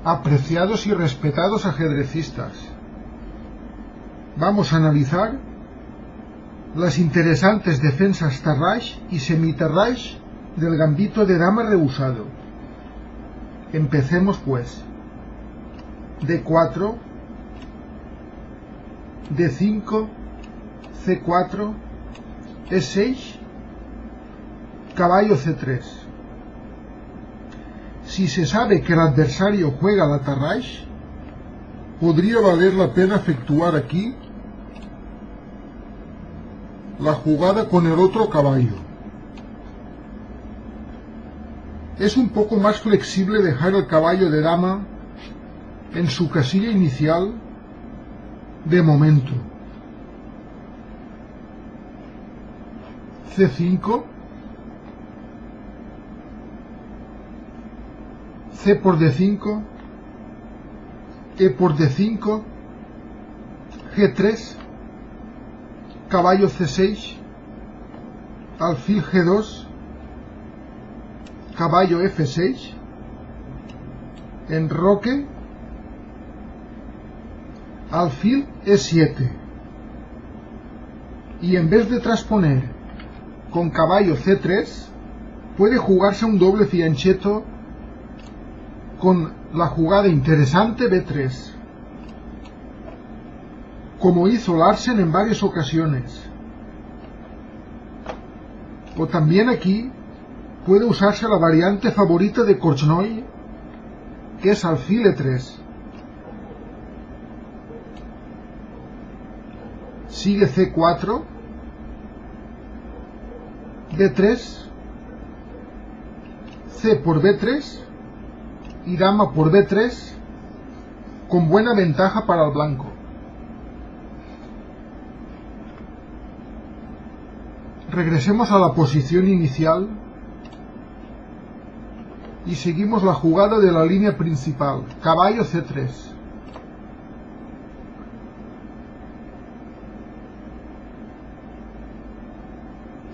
Apreciados y respetados ajedrecistas, vamos a analizar las interesantes defensas Tarrasch y semi-Tarrasch del gambito de dama rehusado. Empecemos pues. D4, D5, C4, E6, caballo C3. Si se sabe que el adversario juega la Tarrasch, podría valer la pena efectuar aquí la jugada con el otro caballo. Es un poco más flexible dejar el caballo de dama en su casilla inicial de momento. C5, C por D5, E por D5, G3, caballo C6, alfil G2, caballo F6, enroque, alfil E7, y en vez de trasponer con caballo C3, puede jugarse un doble fianchetto con la jugada interesante B3, como hizo Larsen en varias ocasiones. O también aquí puede usarse la variante favorita de Korchnoi, que es alfil E3. Sigue C4, D3, C por B3 y dama por B3, con buena ventaja para el blanco. Regresemos a la posición inicial y seguimos la jugada de la línea principal, caballo C3.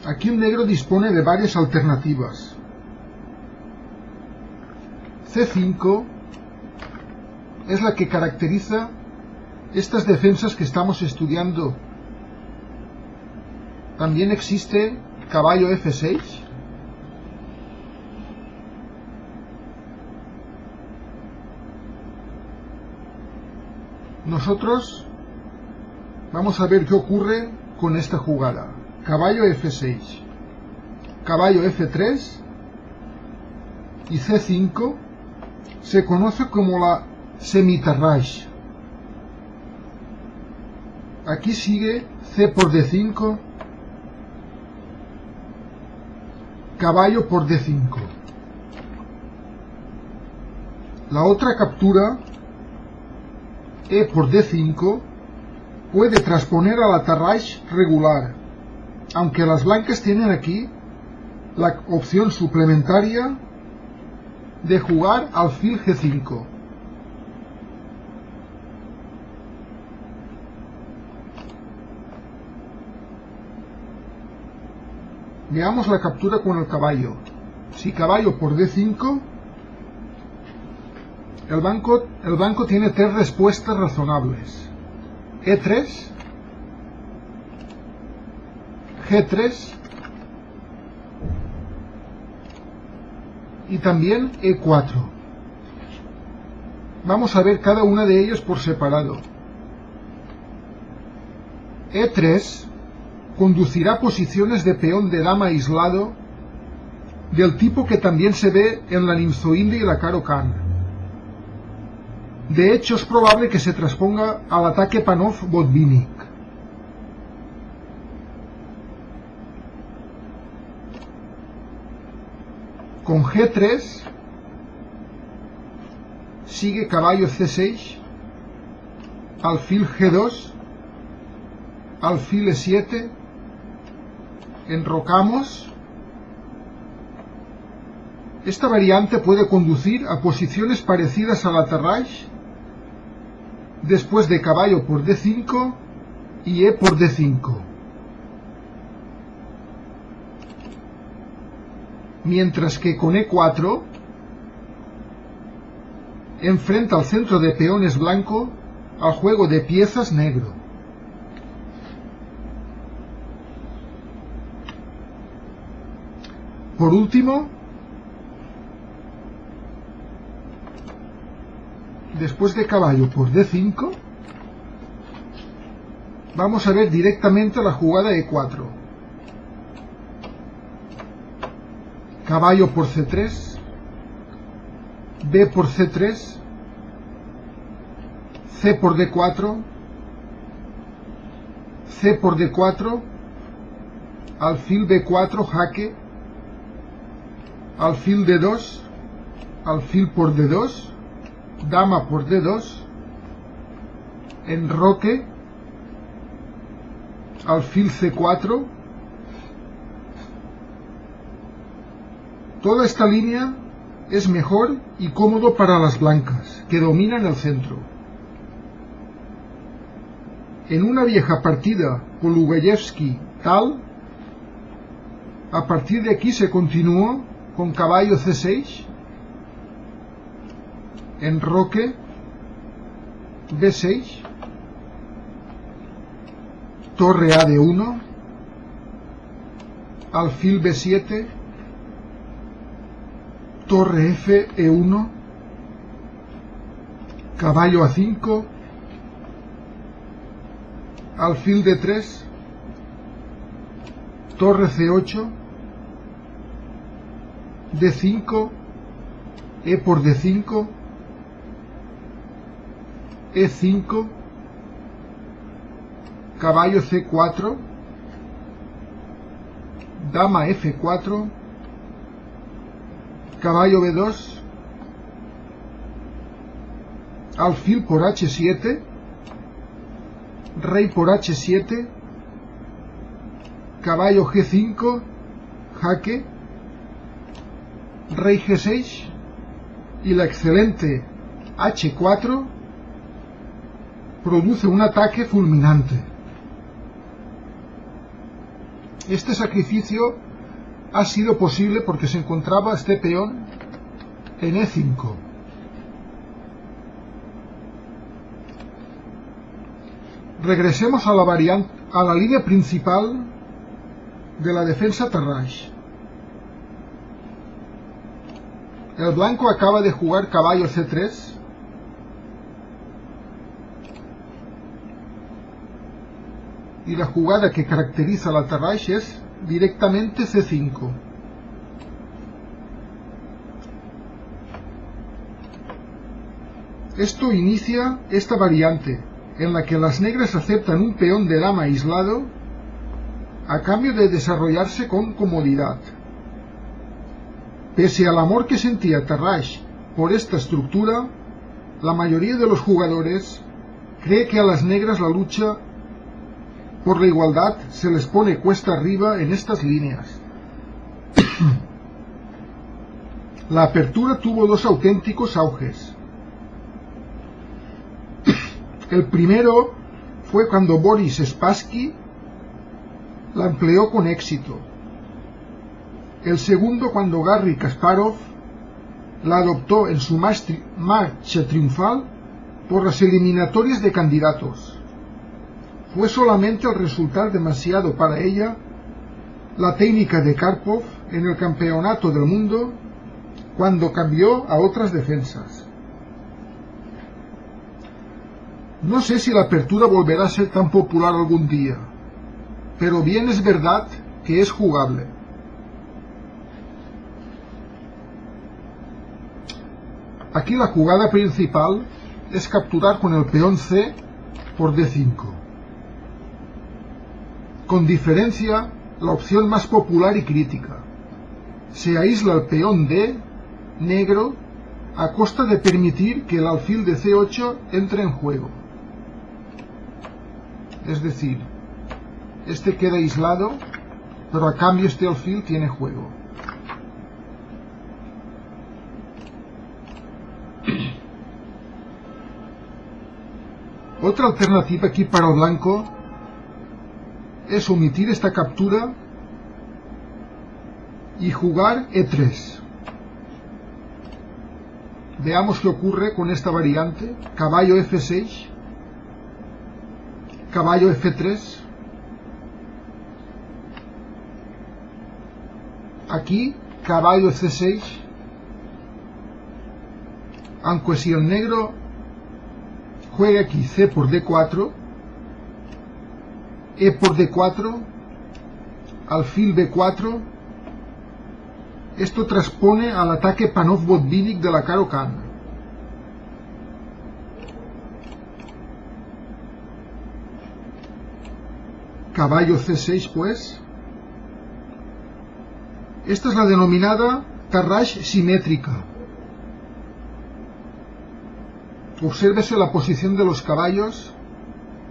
Aquí el negro dispone de varias alternativas. C5 es la que caracteriza estas defensas que estamos estudiando. También existe caballo F6. Nosotros vamos a ver qué ocurre con esta jugada. Caballo F6, caballo F3 y C5 se conoce como la semi-Tarrasch. Aquí sigue C por D5, caballo por D5. La otra captura, E por D5, puede trasponer a la Tarrasch regular, aunque las blancas tienen aquí la opción suplementaria de jugar alfil G5. Veamos la captura con el caballo. Si caballo por D5, el blanco tiene tres respuestas razonables: E3, G3 y también E4. Vamos a ver cada una de ellas por separado. E3 conducirá posiciones de peón de dama aislado del tipo que también se ve en la Nimzo-India y la Caro-Kann. De hecho, es probable que se transponga al ataque Panov-Botvinnik. Con G3 sigue caballo C6, alfil G2, alfil E7, enrocamos. Esta variante puede conducir a posiciones parecidas a la Tarrasch después de caballo por D5 y E por D5. Mientras que con E4 enfrenta al centro de peones blanco al juego de piezas negro. Por último, después de caballo por D5, vamos a ver directamente la jugada E4. Caballo por C3, B por C3, C por D4, C por D4, alfil B4, jaque, alfil D2, alfil por D2, dama por D2, enroque, alfil C4. Toda esta línea es mejor y cómodo para las blancas, que dominan el centro. En una vieja partida Polugayevsky-Tal, a partir de aquí se continuó con caballo C6, enroque, B6, torre A de 1, alfil B7, torre F E1, caballo A5, alfil D3, torre C8, D5, E por D5, E5, caballo C4, dama F4, caballo B2, alfil por H7, rey por H7, caballo G5, jaque, rey G6 y la excelente H4 produce un ataque fulminante. Este sacrificio ha sido posible porque se encontraba este peón en E5. Regresemos a la línea principal de la defensa Tarrasch. El blanco acaba de jugar caballo C3, y la jugada que caracteriza la Tarrasch es directamente C5. Esto inicia esta variante, en la que las negras aceptan un peón de dama aislado a cambio de desarrollarse con comodidad. Pese al amor que sentía Tarrasch por esta estructura, la mayoría de los jugadores cree que a las negras la lucha por la igualdad se les pone cuesta arriba en estas líneas. La apertura tuvo dos auténticos auges. El primero fue cuando Boris Spassky la empleó con éxito. El segundo cuando Garry Kasparov la adoptó en su marcha triunfal por las eliminatorias de candidatos. Fue solamente al resultar demasiado para ella la técnica de Karpov en el campeonato del mundo cuando cambió a otras defensas. No sé si la apertura volverá a ser tan popular algún día, pero bien es verdad que es jugable. Aquí la jugada principal es capturar con el peón C por D5. Con diferencia, la opción más popular y crítica. Se aísla el peón D, negro, a costa de permitir que el alfil de C8 entre en juego. Es decir, este queda aislado, pero a cambio este alfil tiene juego. Otra alternativa aquí para el blanco es omitir esta captura y jugar E3. Veamos qué ocurre con esta variante. Caballo F6, caballo F3. Aquí, caballo C6. Aunque si el negro juega aquí C por D4, E por D4, alfil B4, esto transpone al ataque Panov-Botvinnik de la Caro-Kann. Caballo C6, pues. Esta es la denominada Tarrasch simétrica. Obsérvese la posición de los caballos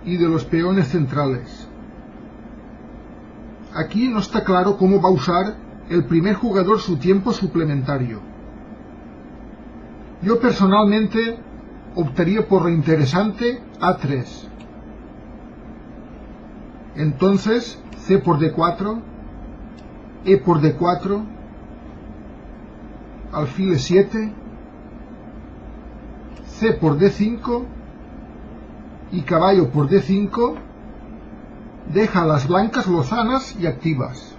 y de los peones centrales. Aquí no está claro cómo va a usar el primer jugador su tiempo suplementario. Yo personalmente optaría por lo interesante A3. Entonces C por D4, E por D4, alfil E7, C por D5 y caballo por D5 deja a las blancas lozanas y activas.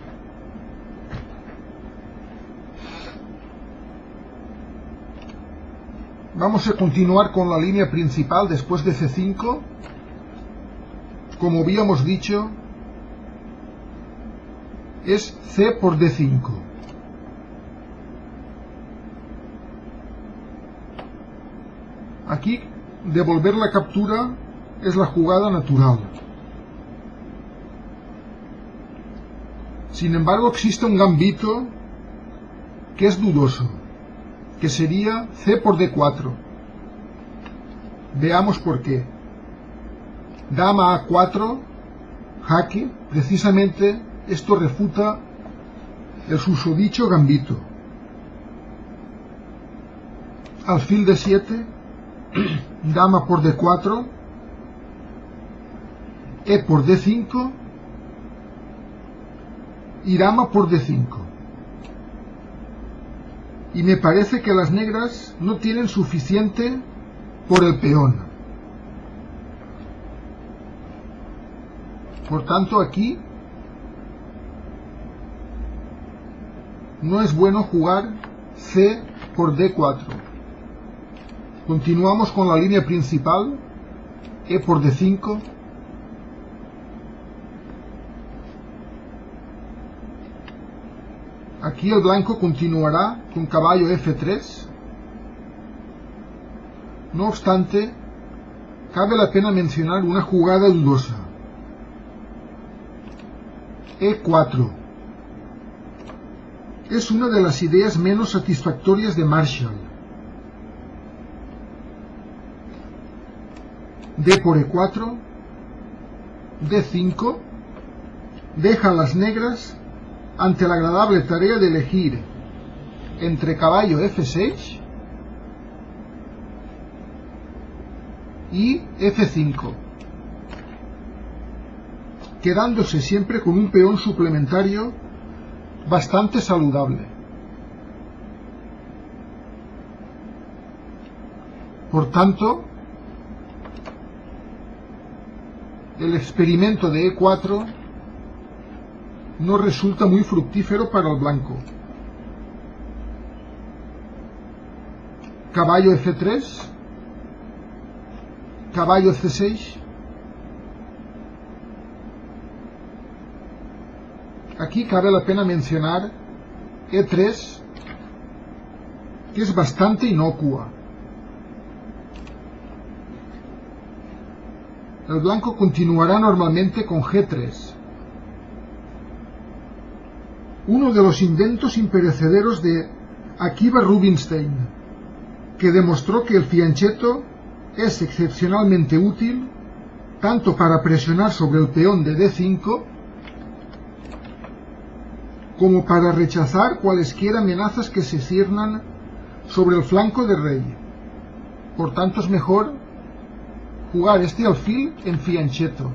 Vamos a continuar con la línea principal después de C5. Como habíamos dicho, es C por D5. Aquí, devolver la captura es la jugada natural. Sin embargo, existe un gambito que es dudoso, que sería C por D4. Veamos por qué. Dama A4, jaque, precisamente esto refuta el susodicho gambito. Alfil D7, dama por D4, E por D5 y dama por D5. Y me parece que las negras no tienen suficiente por el peón. Por tanto, aquí no es bueno jugar C por D4. Continuamos con la línea principal, E por D5. Aquí el blanco continuará con caballo F3. No obstante, cabe la pena mencionar una jugada dudosa. E4. Es una de las ideas menos satisfactorias de Marshall. D por E4, D5, deja a las negras ante la agradable tarea de elegir entre caballo F6 y F5, quedándose siempre con un peón suplementario bastante saludable. Por tanto, el experimento de E4 no resulta muy fructífero para el blanco. Caballo F3, caballo C6. Aquí cabe la pena mencionar E3, que es bastante inocua. El blanco continuará normalmente con G3. Uno de los inventos imperecederos de Akiva Rubinstein, que demostró que el fianchetto es excepcionalmente útil tanto para presionar sobre el peón de D5 como para rechazar cualesquiera amenazas que se ciernan sobre el flanco de rey. Por tanto, es mejor jugar este alfil en fianchetto.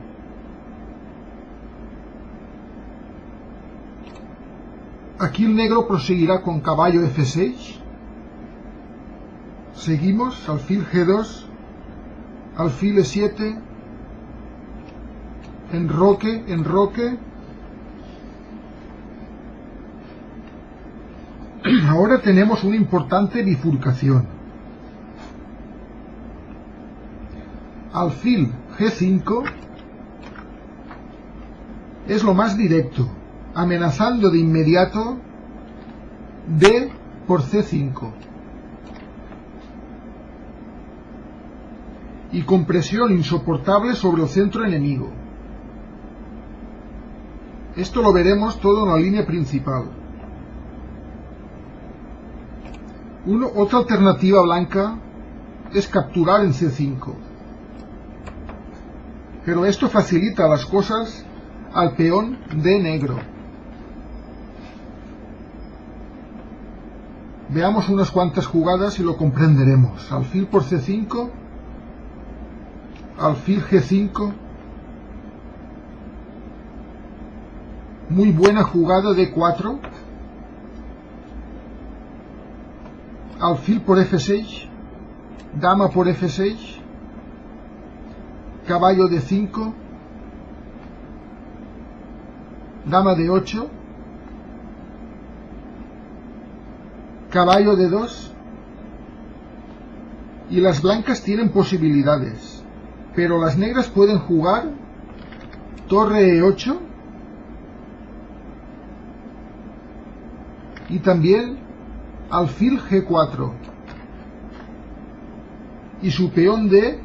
Aquí el negro proseguirá con caballo F6, Seguimos, alfil G2, alfil E7, enroque, enroque. Ahora tenemos una importante bifurcación. Alfil G5 es lo más directo, amenazando de inmediato D por C5 y con presión insoportable sobre el centro enemigo. Esto lo veremos todo en la línea principal. Otra alternativa blanca es capturar en C5, pero esto facilita las cosas al peón D negro. Veamos unas cuantas jugadas y lo comprenderemos. Alfil por C5, alfil G5, muy buena jugada D4, alfil por F6, dama por F6, caballo D5, dama D8, caballo D2, y las blancas tienen posibilidades, pero las negras pueden jugar torre E8 y también alfil G4, y su peón D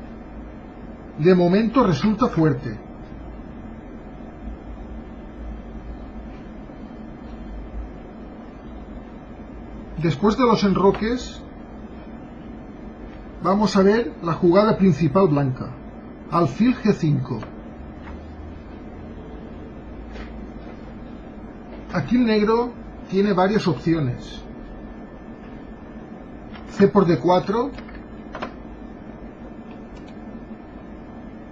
de momento resulta fuerte. Después de los enroques vamos a ver la jugada principal blanca, alfil G5. Aquí el negro tiene varias opciones. C por D4,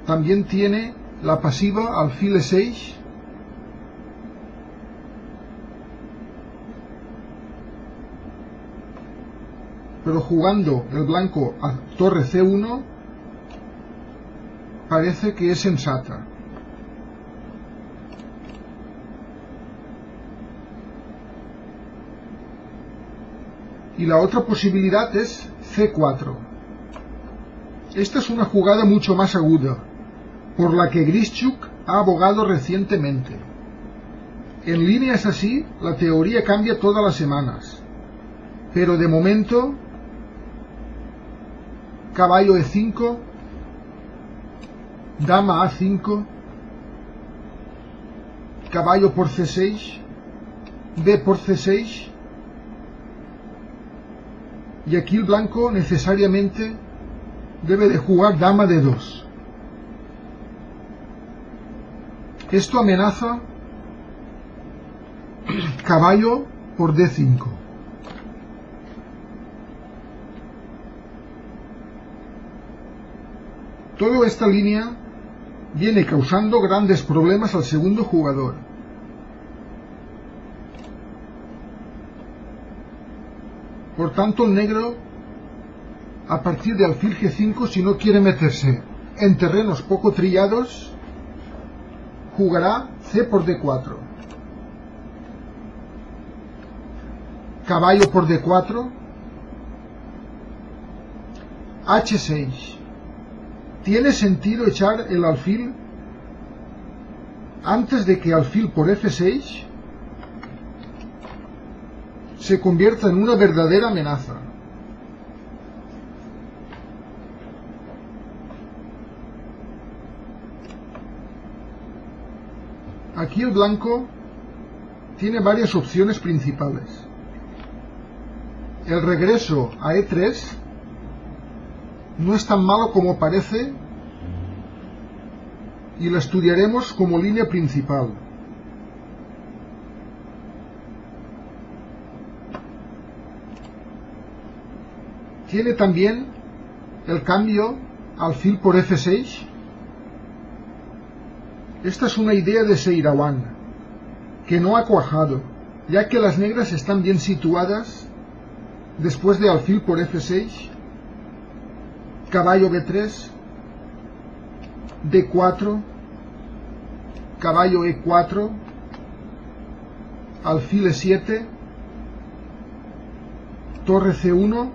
también tiene la pasiva alfil E6, pero jugando el blanco a torre C1 parece que es sensata. Y la otra posibilidad es C4. Esta es una jugada mucho más aguda, por la que Grischuk ha abogado recientemente. En líneas así, la teoría cambia todas las semanas, pero de momento, caballo E5, dama A5, caballo por C6, B por C6, y aquí el blanco necesariamente debe de jugar dama D2. Esto amenaza caballo por D5. Toda esta línea viene causando grandes problemas al segundo jugador. Por tanto, el negro, a partir de alfil G5, si no quiere meterse en terrenos poco trillados, jugará C por D4, caballo por D4, H6. ¿Tiene sentido echar el alfil antes de que alfil por F6 se convierta en una verdadera amenaza? Aquí el blanco tiene varias opciones principales. El regreso a E3 no es tan malo como parece y lo estudiaremos como línea principal. Tiene también el cambio alfil por F6. Esta es una idea de Seirawan que no ha cuajado, ya que las negras están bien situadas después de alfil por F6 caballo B3, D4, caballo E4, alfil E7, torre C1,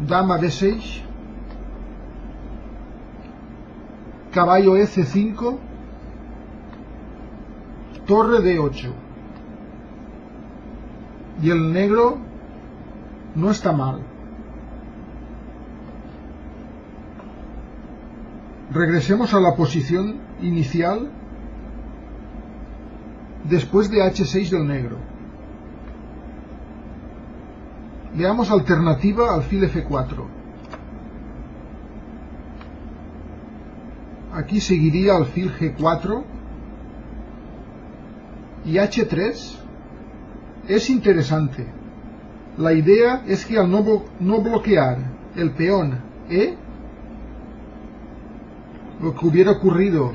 dama D6, caballo F5, torre D8. Y el negro no está mal. Regresemos a la posición inicial después de H6 del negro. Veamos alternativa alfil F4. Aquí seguiría alfil G4 y H3 es interesante. La idea es que al no bloquear el peón E, lo que hubiera ocurrido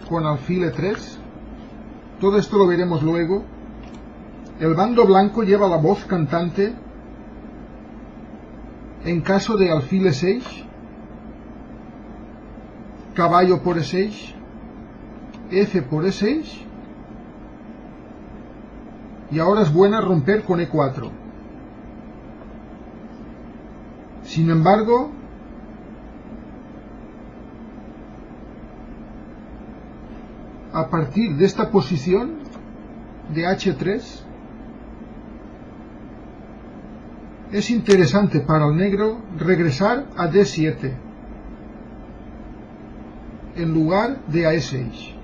con alfil E3, todo esto lo veremos luego, el bando blanco lleva la voz cantante en caso de alfil E6, caballo por E6, F por E6, y ahora es buena romper con E4. Sin embargo, a partir de esta posición de H3 es interesante para el negro regresar a D7 en lugar de a E6.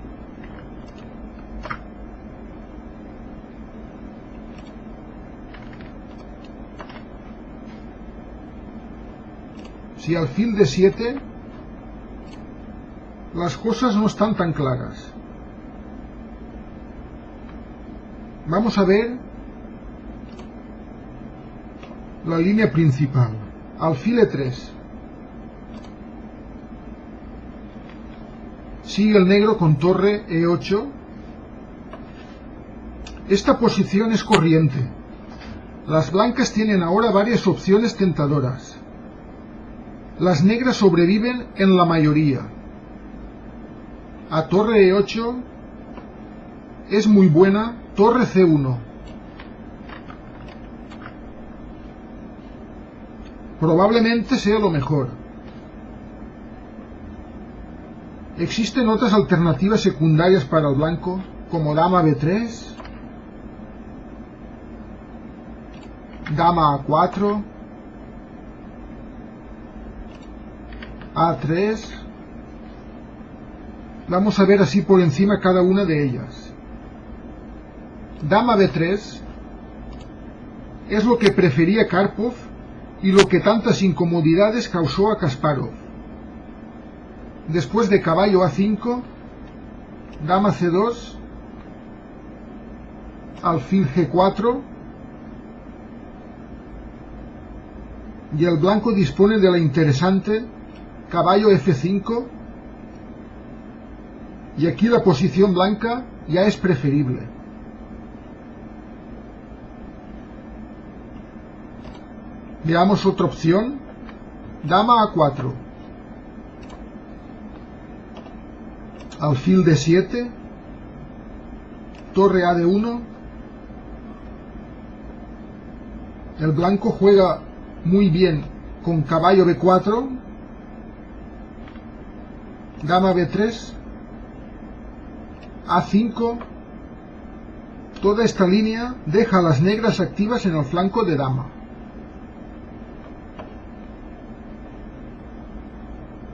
Si alfil D7, las cosas no están tan claras. Vamos a ver la línea principal. Alfil E3. Sigue el negro con torre E8. Esta posición es corriente. Las blancas tienen ahora varias opciones tentadoras. Las negras sobreviven en la mayoría. A torre E8 es muy buena torre C1. Probablemente sea lo mejor. Existen otras alternativas secundarias para el blanco, como dama B3, dama A4, A3. Vamos a ver así por encima cada una de ellas. Dama B3 es lo que prefería Karpov y lo que tantas incomodidades causó a Kasparov. Después de caballo A5, dama C2, alfil G4, y el blanco dispone de la interesante caballo F5, y aquí la posición blanca ya es preferible. Veamos otra opción, dama A4, alfil D7, torre A D1. El blanco juega muy bien con caballo B4, dama B3, A5. Toda esta línea deja a las negras activas en el flanco de dama.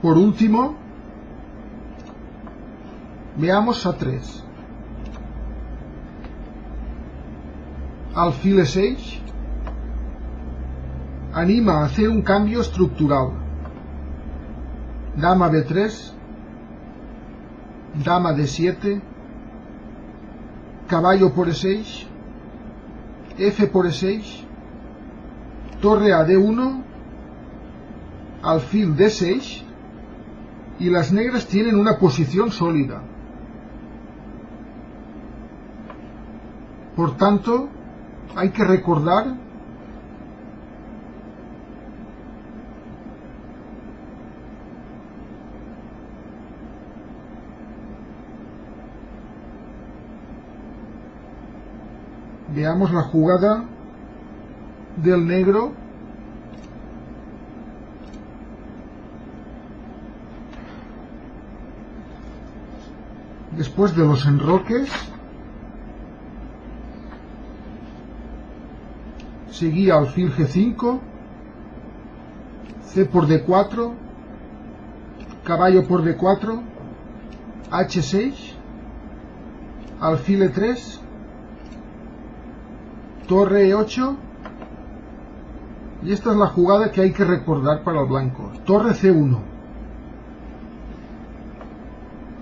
Por último, veamos A3. Alfil E6 anima a hacer un cambio estructural. Dama B3, dama D7, caballo por E6, F por E6, torre a D1, alfil D6, y las negras tienen una posición sólida. Por tanto, hay que recordar Veamos la jugada del negro. Después de los enroques, seguía alfil G5, C por D4, caballo por D4, H6, alfil E3, torre E8, y esta es la jugada que hay que recordar para el blanco. Torre C1.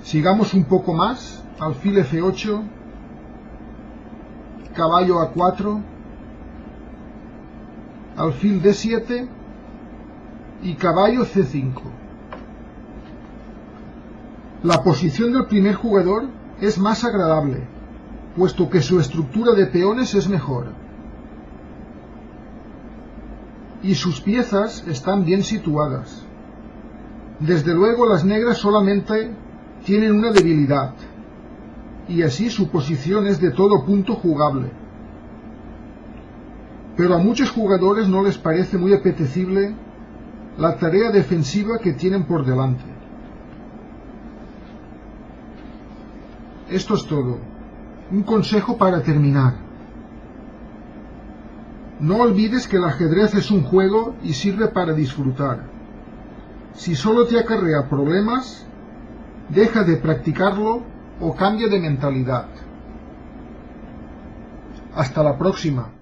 Sigamos un poco más, alfil F8, caballo A4, alfil D7 y caballo C5. La posición del primer jugador es más agradable, puesto que su estructura de peones es mejor y sus piezas están bien situadas. Desde luego las negras solamente tienen una debilidad, y así su posición es de todo punto jugable. Pero a muchos jugadores no les parece muy apetecible la tarea defensiva que tienen por delante. Esto es todo. Un consejo para terminar. No olvides que el ajedrez es un juego y sirve para disfrutar. Si solo te acarrea problemas, deja de practicarlo o cambia de mentalidad. Hasta la próxima.